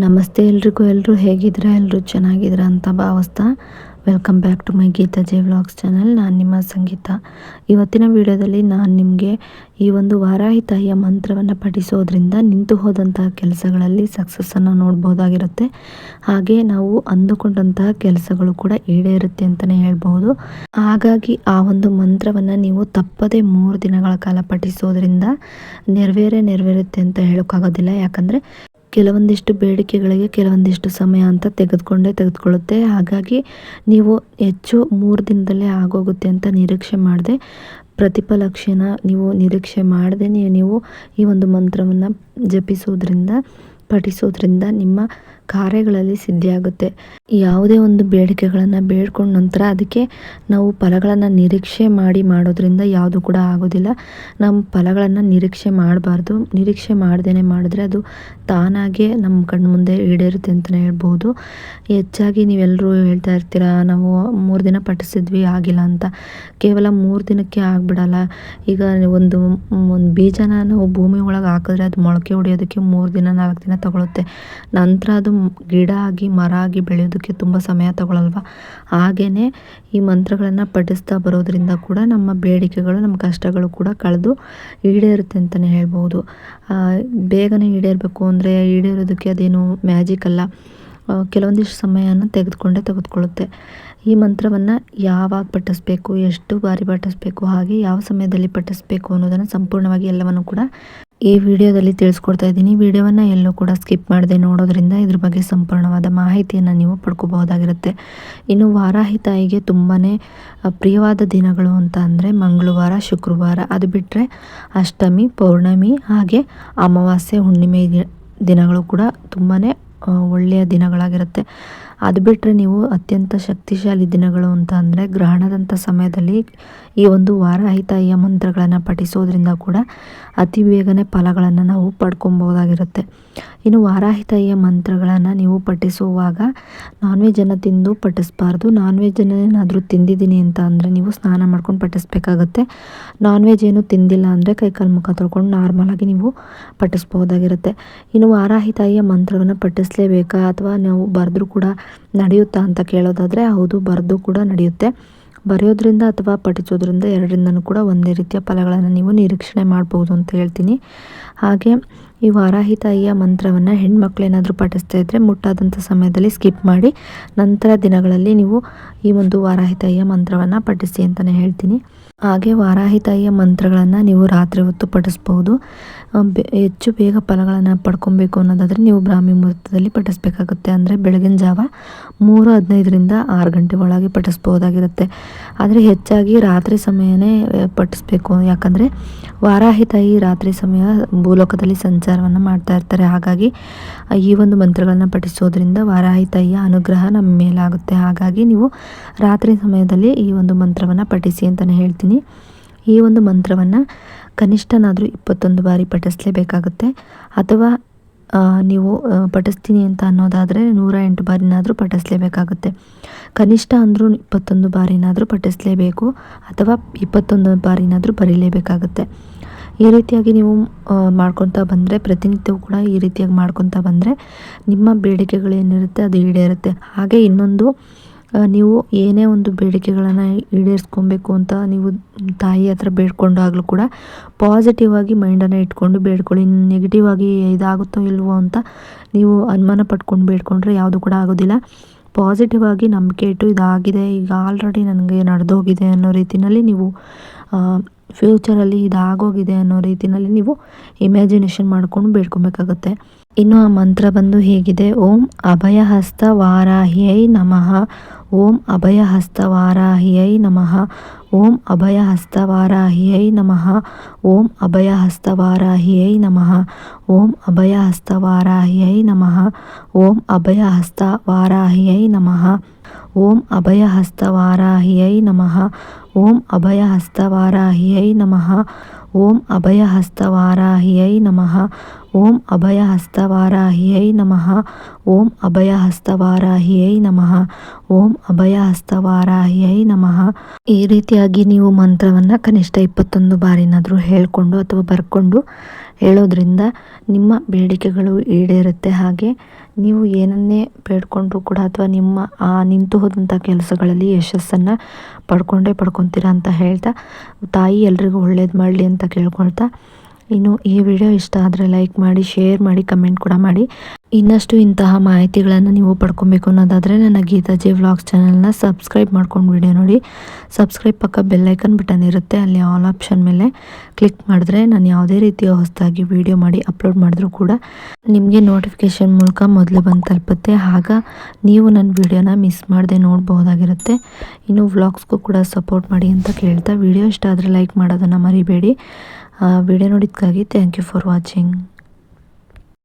ನಮಸ್ತೆ ಎಲ್ರಿಗೂ. ಎಲ್ಲರೂ ಹೇಗಿದ್ದೀರಾ? ಎಲ್ಲರೂ ಚೆನ್ನಾಗಿದ್ದೀರಾ ಅಂತ ಭಾವಿಸ್ತಾ welcome back to my Geetha J vlogs channel. ನಾನು ನಿಮ್ಮ ಸಂಗೀತ. ಇವತ್ತಿನ ವಿಡಿಯೋದಲ್ಲಿ ನಾನು ನಿಮಗೆ ಈ ಒಂದು ವಾರಾಹಿ ತಾಯಿಯ ಮಂತ್ರವನ್ನು ಪಠಿಸೋದ್ರಿಂದ ನಿಂತು ಹೋದಂತಹ ಕೆಲಸಗಳಲ್ಲಿ ಸಕ್ಸಸ್ಸನ್ನು ನೋಡ್ಬೋದಾಗಿರುತ್ತೆ. ಹಾಗೆ ನಾವು ಅಂದುಕೊಂಡಂತಹ ಕೆಲಸಗಳು ಕೂಡ ಈಡೇರುತ್ತೆ ಅಂತಲೇ ಹೇಳ್ಬೋದು. ಹಾಗಾಗಿ ಆ ಒಂದು ಮಂತ್ರವನ್ನು ನೀವು ತಪ್ಪದೆ 3 ದಿನಗಳ ಕಾಲ ಪಠಿಸೋದ್ರಿಂದ ನೆರವೇರುತ್ತೆ ಅಂತ ಹೇಳೋಕ್ಕಾಗೋದಿಲ್ಲ. ಯಾಕಂದರೆ ಕೆಲವೊಂದಿಷ್ಟು ಬೇಡಿಕೆಗಳಿಗೆ ಕೆಲವೊಂದಿಷ್ಟು ಸಮಯ ಅಂತ ತೆಗೆದುಕೊಳ್ಳುತ್ತೆ. ಹಾಗಾಗಿ ನೀವು ಹೆಚ್ಚು 3 ದಿನದಲ್ಲೇ ಆಗೋಗುತ್ತೆ ಅಂತ ನಿರೀಕ್ಷೆ ಮಾಡದೆ, ಪ್ರತಿಫಲಕ್ಷಣ ನೀವು ನಿರೀಕ್ಷೆ ಮಾಡದೆ ನೀವು ಈ ಒಂದು ಮಂತ್ರವನ್ನು ಪಠಿಸೋದ್ರಿಂದ ನಿಮ್ಮ ಕಾರ್ಯಗಳಲ್ಲಿ ಸಿದ್ಧಿಯಾಗುತ್ತೆ. ಯಾವುದೇ ಒಂದು ಬೇಡಿಕೆಗಳನ್ನು ಬೇಡ್ಕೊಂಡ ನಂತರ ಅದಕ್ಕೆ ನಾವು ಫಲಗಳನ್ನು ನಿರೀಕ್ಷೆ ಮಾಡೋದ್ರಿಂದ ಯಾವುದು ಕೂಡ ಆಗೋದಿಲ್ಲ. ನಮ್ಮ ಫಲಗಳನ್ನು ನಿರೀಕ್ಷೆ ಮಾಡಬಾರ್ದು. ನಿರೀಕ್ಷೆ ಮಾಡ್ದೇ ಮಾಡಿದ್ರೆ ಅದು ತಾನಾಗೇ ನಮ್ಮ ಕಣ್ಣು ಮುಂದೆ ಈಡೇರುತ್ತೆ ಅಂತಲೇ ಹೇಳ್ಬೋದು. ಹೆಚ್ಚಾಗಿ ನೀವೆಲ್ಲರೂ ಹೇಳ್ತಾ ಇರ್ತೀರ, ನಾವು 3 ದಿನ ಪಠಿಸಿದ್ವಿ ಆಗಿಲ್ಲ ಅಂತ. ಕೇವಲ 3 ದಿನಕ್ಕೆ ಆಗಿಬಿಡಲ್ಲ. ಈಗ ಒಂದು ಬೀಜನ ನಾವು ಭೂಮಿ ಒಳಗೆ ಹಾಕಿದ್ರೆ ಅದು ಮೊಳಕೆ ಹೊಡೆಯೋದಕ್ಕೆ 3 ದಿನ 4 ದಿನ ತಗೊಳುತ್ತೆ. ನಂತರ ಅದು ಗಿಡ ಆಗಿ ಮರ ಆಗಿ ಬೆಳೆಯೋದಕ್ಕೆ ತುಂಬ ಸಮಯ ತಗೊಳ್ಳಲ್ವ? ಹಾಗೆಯೇ ಈ ಮಂತ್ರಗಳನ್ನು ಪಠಿಸ್ತಾ ಬರೋದ್ರಿಂದ ಕೂಡ ನಮ್ಮ ಬೇಡಿಕೆಗಳು, ನಮ್ಮ ಕಷ್ಟಗಳು ಕೂಡ ಕಳೆದು ಈಡೇರುತ್ತೆ ಅಂತಲೇ ಹೇಳ್ಬೋದು. ಬೇಗನೆ ಈಡೇರಬೇಕು ಅಂದರೆ ಈಡೇರೋದಕ್ಕೆ ಅದೇನು ಮ್ಯಾಜಿಕ್ ಅಲ್ಲ. ಕೆಲವೊಂದಿಷ್ಟು ಸಮಯನ ತೆಗೆದುಕೊಳ್ಳುತ್ತೆ. ಈ ಮಂತ್ರವನ್ನು ಯಾವಾಗ ಪಠಿಸ್ಬೇಕು, ಎಷ್ಟು ಬಾರಿ ಪಠಿಸ್ಬೇಕು, ಹಾಗೆ ಯಾವ ಸಮಯದಲ್ಲಿ ಪಠಿಸ್ಬೇಕು ಅನ್ನೋದನ್ನು ಸಂಪೂರ್ಣವಾಗಿ ಎಲ್ಲವನ್ನು ಕೂಡ ಈ ವಿಡಿಯೋದಲ್ಲಿ ತಿಳಿಸ್ಕೊಡ್ತಾ ಇದ್ದೀನಿ. ವಿಡಿಯೋವನ್ನು ಎಲ್ಲೂ ಕೂಡ ಸ್ಕಿಪ್ ಮಾಡದೆ ನೋಡೋದ್ರಿಂದ ಇದ್ರ ಬಗ್ಗೆ ಸಂಪೂರ್ಣವಾದ ಮಾಹಿತಿಯನ್ನು ನೀವು ಪಡ್ಕೋಬಹುದಾಗಿರುತ್ತೆ. ಇನ್ನು ವಾರಾಹಿ ತಾಯಿಗೆ ತುಂಬಾ ಪ್ರಿಯವಾದ ದಿನಗಳು ಅಂತ ಅಂದರೆ ಮಂಗಳವಾರ, ಶುಕ್ರವಾರ, ಅದು ಬಿಟ್ಟರೆ ಅಷ್ಟಮಿ, ಪೌರ್ಣಮಿ, ಹಾಗೆ ಅಮಾವಾಸ್ಯೆ, ಹುಣ್ಣಿಮೆ ದಿನಗಳು ಕೂಡ ತುಂಬಾ ಒಳ್ಳೆಯ ದಿನಗಳಾಗಿರುತ್ತೆ. ಅದು ಬಿಟ್ಟರೆ ನೀವು ಅತ್ಯಂತ ಶಕ್ತಿಶಾಲಿ ದಿನಗಳು ಅಂತ ಅಂದರೆ ಗ್ರಹಣದಂಥ ಸಮಯದಲ್ಲಿ ಈ ಒಂದು ವಾರಾಹಿ ತಾಯಿಯ ಮಂತ್ರಗಳನ್ನು ಪಠಿಸೋದ್ರಿಂದ ಕೂಡ ಅತಿ ಬೇಗನೆ ಫಲಗಳನ್ನು ನಾವು ಪಡ್ಕೊಬೋದಾಗಿರುತ್ತೆ. ಇನ್ನು ವಾರಾಹಿ ತಾಯಿಯ ಮಂತ್ರಗಳನ್ನು ನೀವು ಪಠಿಸುವಾಗ ನಾನ್ ವೆಜ್ಜನ್ನು ತಿಂದು ಪಠಿಸಬಾರ್ದು. ನಾನ್ ವೆಜ್ಜನ್ನು ಏನಾದರೂ ತಿಂದಿದ್ದೀನಿ ಅಂತ ಅಂದರೆ ನೀವು ಸ್ನಾನ ಮಾಡ್ಕೊಂಡು ಪಠಿಸ್ಬೇಕಾಗತ್ತೆ. ನಾನ್ ವೆಜ್ ಏನು ತಿಂದಿಲ್ಲ ಅಂದರೆ ಕೈಕಾಲು ಮುಖ ತೊಳ್ಕೊಂಡು ನಾರ್ಮಲಾಗಿ ನೀವು ಪಠಿಸ್ಬೋದಾಗಿರುತ್ತೆ. ಇನ್ನು ವಾರಾಹಿ ತಾಯಿಯ ಮಂತ್ರವನ್ನು ಪಠಿಸಲೇಬೇಕಾ ಅಥವಾ ನಾವು ಬರೆದ್ರೂ ಕೂಡ ನಡೆಯುತ್ತಾ ಅಂತ ಕೇಳೋದಾದರೆ, ಹೌದು, ಬರೆದು ಕೂಡ ನಡೆಯುತ್ತೆ. ಬರೆಯೋದ್ರಿಂದ ಅಥವಾ ಪಠಿಸೋದ್ರಿಂದ ಎರಡರಿಂದನೂ ಕೂಡ ಒಂದೇ ರೀತಿಯ ಫಲಗಳನ್ನು ನೀವು ನಿರೀಕ್ಷಣೆ ಮಾಡ್ಬೋದು ಅಂತ ಹೇಳ್ತೀನಿ. ಹಾಗೆ ಈ ವಾರಾಹಿ ತಾಯಿಯ ಮಂತ್ರವನ್ನು ಹೆಣ್ಮಕ್ಳೇನಾದರೂ ಪಠಿಸ್ತಾ ಇದ್ದರೆ ಮುಟ್ಟಾದಂಥ ಸಮಯದಲ್ಲಿ ಸ್ಕಿಪ್ ಮಾಡಿ ನಂತರ ದಿನಗಳಲ್ಲಿ ನೀವು ಈ ಒಂದು ವಾರಾಹಿ ತಾಯಿಯ ಮಂತ್ರವನ್ನು ಪಠಿಸಿ ಅಂತಲೇ ಹೇಳ್ತೀನಿ. ಹಾಗೆ ವಾರಾಹಿ ತಾಯಿಯ ಮಂತ್ರಗಳನ್ನು ನೀವು ರಾತ್ರಿ ಹೊತ್ತು ಪಠಿಸ್ಬೋದು. ಹೆಚ್ಚು ಬೇಗ ಫಲಗಳನ್ನು ಪಡ್ಕೊಬೇಕು ಅನ್ನೋದಾದರೆ ನೀವು ಬ್ರಾಹ್ಮಿ ಮುಹೂರ್ತದಲ್ಲಿ ಪಠಿಸ್ಬೇಕಾಗುತ್ತೆ. ಅಂದರೆ ಬೆಳಗಿನ ಜಾವ 3:15ರಿಂದ 6 ಗಂಟೆ ಒಳಗೆ ಪಠಿಸ್ಬೋದಾಗಿರುತ್ತೆ. ಆದರೆ ಹೆಚ್ಚಾಗಿ ರಾತ್ರಿ ಸಮಯನೇ ಪಠಿಸ್ಬೇಕು. ಯಾಕಂದರೆ ವಾರಾಹಿ ತಾಯಿ ರಾತ್ರಿ ಸಮಯ ಭೂಲೋಕದಲ್ಲಿ ಸಂಚಾರವನ್ನು ಮಾಡ್ತಾ ಇರ್ತಾರೆ. ಹಾಗಾಗಿ ಈ ಒಂದು ಮಂತ್ರಗಳನ್ನು ಪಠಿಸೋದ್ರಿಂದ ವಾರಾಹಿ ತಾಯಿಯ ಅನುಗ್ರಹ ನಮ್ಮ ಮೇಲಾಗುತ್ತೆ. ಹಾಗಾಗಿ ನೀವು ರಾತ್ರಿ ಸಮಯದಲ್ಲಿ ಈ ಒಂದು ಮಂತ್ರವನ್ನು ಪಠಿಸಿ ಅಂತಲೇ ಹೇಳ್ತೀನಿ. ಈ ಒಂದು ಮಂತ್ರವನ್ನು ಕನಿಷ್ಠನಾದರೂ 21 ಬಾರಿ ಪಠಿಸಲೇಬೇಕಾಗುತ್ತೆ. ಅಥವಾ ನೀವು ಪಠಿಸ್ತೀನಿ ಅಂತ ಅನ್ನೋದಾದರೆ 108 ಬಾರಿನಾದರೂ ಪಠಿಸಲೇಬೇಕಾಗುತ್ತೆ. ಕನಿಷ್ಠ ಅಂದರೂ 21 ಬಾರಿನಾದರೂ ಪಠಿಸಲೇಬೇಕು, ಅಥವಾ 21 ಬಾರಿನಾದರೂ ಬರೀಲೇಬೇಕಾಗುತ್ತೆ. ಈ ರೀತಿಯಾಗಿ ನೀವು ಮಾಡ್ಕೊತಾ ಬಂದರೆ, ಪ್ರತಿನಿತ್ಯವೂ ಕೂಡ ಈ ರೀತಿಯಾಗಿ ಮಾಡ್ಕೊತಾ ಬಂದರೆ ನಿಮ್ಮ ಬೇಡಿಕೆಗಳೇನಿರುತ್ತೆ ಅದು ಈಡೇರುತ್ತೆ. ಹಾಗೆ ಇನ್ನೊಂದು, ನೀವು ಏನೇ ಒಂದು ಬೇಡಿಕೆಗಳನ್ನು ಈಡೇರಿಸ್ಕೊಬೇಕು ಅಂತ ನೀವು ತಾಯಿ ಹತ್ರ ಬೇಡ್ಕೊಂಡಾಗಲೂ ಕೂಡ ಪಾಸಿಟಿವ್ ಆಗಿ ಮೈಂಡನ್ನು ಇಟ್ಕೊಂಡು ಬೇಡ್ಕೊಳ್ಳಿ. ನೆಗೆಟಿವ್ ಆಗಿ ಇದಾಗುತ್ತೋ ಇಲ್ವೋ ಅಂತ ನೀವು ಅನುಮಾನ ಪಟ್ಕೊಂಡು ಬೇಡ್ಕೊಂಡ್ರೆ ಯಾವುದು ಕೂಡ ಆಗೋದಿಲ್ಲ. ಪಾಸಿಟಿವ್ ಆಗಿ ನಂಬಿಕೆ ಇಟ್ಟು ಇದಾಗಿದೆ, ಈಗ ಆಲ್ರೆಡಿ ನನಗೆ ನಡೆದೋಗಿದೆ ಅನ್ನೋ ರೀತಿಯಲ್ಲಿ ನೀವು ಫ್ಯೂಚರಲ್ಲಿ ಇದಾಗೋಗಿದೆ ಅನ್ನೋ ರೀತಿಯಲ್ಲಿ ನೀವು ಇಮ್ಯಾಜಿನೇಷನ್ ಮಾಡ್ಕೊಂಡು ಬೇಡ್ಕೊಬೇಕಾಗತ್ತೆ. ಇನ್ನು ಆ ಮಂತ್ರ ಬಂದು ಹೇಗಿದೆ: ಓಂ ಅಭಯಹಸ್ತ ವಾರಾಹಿಯೈ ನಮಃ, ಓಂ ಅಭಯಹಸ್ತ ವಾರಾಹಿಯೈ ನಮಃ, ಓಂ ಅಭಯಹಸ್ತ ವಾರಾಹಿಯೈ ನಮಃ, ಓಂ ಅಭಯಹಸ್ತ ವಾರಾಹಿಯೈ ನಮಃ, ಓಂ ಅಭಯಹಸ್ತ ವಾರಾಹಿಯೈ ನಮಃ, ಓಂ ಅಭಯಹಸ್ತ ವಾರಾಹಿಯೈ ನಮಃ, ಓಂ ಅಭಯಹಸ್ತ ವಾರಾಹಿಯೈ ನಮಃ, ಓಂ ಅಭಯಹಸ್ತ ವಾರಾಹಿಯೈ ನಮಃ, ಓಂ ಅಭಯಹಸ್ತವಾರಾಹಿಯೈ ನಮಃ. ಓಂ ಅಭಯಹಸ್ತವಾರಾಹಿಯೈ ನಮಃ. ಓಂ ಅಭಯಹಸ್ತವಾರಾಹಿಯೈ ನಮಃ. ಓಂ ಅಭಯಹಸ್ತವಾರಾಹಿಯೈ ನಮಃ. ಈ ರೀತಿಯಾಗಿ ನೀವು ಮಂತ್ರವನ್ನು ಕನಿಷ್ಠ 21 ಬಾರಿನಾದರೂ ಹೇಳಿಕೊಂಡು ಅಥವಾ ಬರ್ಕೊಂಡು ಹೇಳೋದ್ರಿಂದ ನಿಮ್ಮ ಬೇಡಿಕೆಗಳು ಈಡೇರುತ್ತೆ. ಹಾಗೆ ನೀವು ಏನನ್ನೇ ಬೇಡ್ಕೊಂಡ್ರೂ ಕೂಡ ಅಥವಾ ನಿಮ್ಮ ನಿಂತು ಹೋದಂಥ ಕೆಲಸಗಳಲ್ಲಿ ಯಶಸ್ಸನ್ನು ಪಡ್ಕೊತೀರಾ ಅಂತ ಹೇಳ್ತಾ, ತಾಯಿ ಎಲ್ರಿಗೂ ಒಳ್ಳೇದು ಮಾಡಲಿ ಅಂತ ಕೇಳ್ಕೊಳ್ತಾ, ಇನ್ನು ಈ ವಿಡಿಯೋ ಇಷ್ಟ ಆದರೆ ಲೈಕ್ ಮಾಡಿ, ಶೇರ್ ಮಾಡಿ, ಕಮೆಂಟ್ ಕೂಡ ಮಾಡಿ. ಇನ್ನಷ್ಟು ಇಂತಹ ಮಾಹಿತಿಗಳನ್ನು ನೀವು ಪಡ್ಕೊಬೇಕು ಅನ್ನೋದಾದರೆ ನನ್ನ ಗೀತಾ ಜೆ ವ್ಲಾಗ್ಸ್ ಚಾನಲ್ನ ಸಬ್ಸ್ಕ್ರೈಬ್ ಮಾಡ್ಕೊಂಡು ವಿಡಿಯೋ ನೋಡಿ. ಸಬ್ಸ್ಕ್ರೈಬ್ ಪಕ್ಕ ಬೆಲ್ಲೈಕನ್ ಬಟನ್ ಇರುತ್ತೆ, ಅಲ್ಲಿ ಆಲ್ ಆಪ್ಷನ್ ಮೇಲೆ ಕ್ಲಿಕ್ ಮಾಡಿದ್ರೆ ನಾನು ಯಾವುದೇ ರೀತಿಯ ಹೊಸದಾಗಿ ವಿಡಿಯೋ ಮಾಡಿ ಅಪ್ಲೋಡ್ ಮಾಡಿದ್ರೂ ಕೂಡ ನಿಮಗೆ ನೋಟಿಫಿಕೇಷನ್ ಮೂಲಕ ಮೊದಲು ಬಂದು ತಲುಪುತ್ತೆ. ಆಗ ನೀವು ನನ್ನ ವಿಡಿಯೋನ ಮಿಸ್ ಮಾಡದೆ ನೋಡಬಹುದಾಗಿರುತ್ತೆ. ಇನ್ನು ವ್ಲಾಗ್ಸ್ಗೂ ಕೂಡ ಸಪೋರ್ಟ್ ಮಾಡಿ ಅಂತ ಕೇಳ್ತಾ, ವಿಡಿಯೋ ಇಷ್ಟ ಆದರೆ ಲೈಕ್ ಮಾಡೋದನ್ನು ಮರಿಬೇಡಿ. ವಿಡಿಯೋ ನೋಡಿದ್ದಕ್ಕಾಗಿ ಥ್ಯಾಂಕ್ ಯು ಫಾರ್ ವಾಚಿಂಗ್.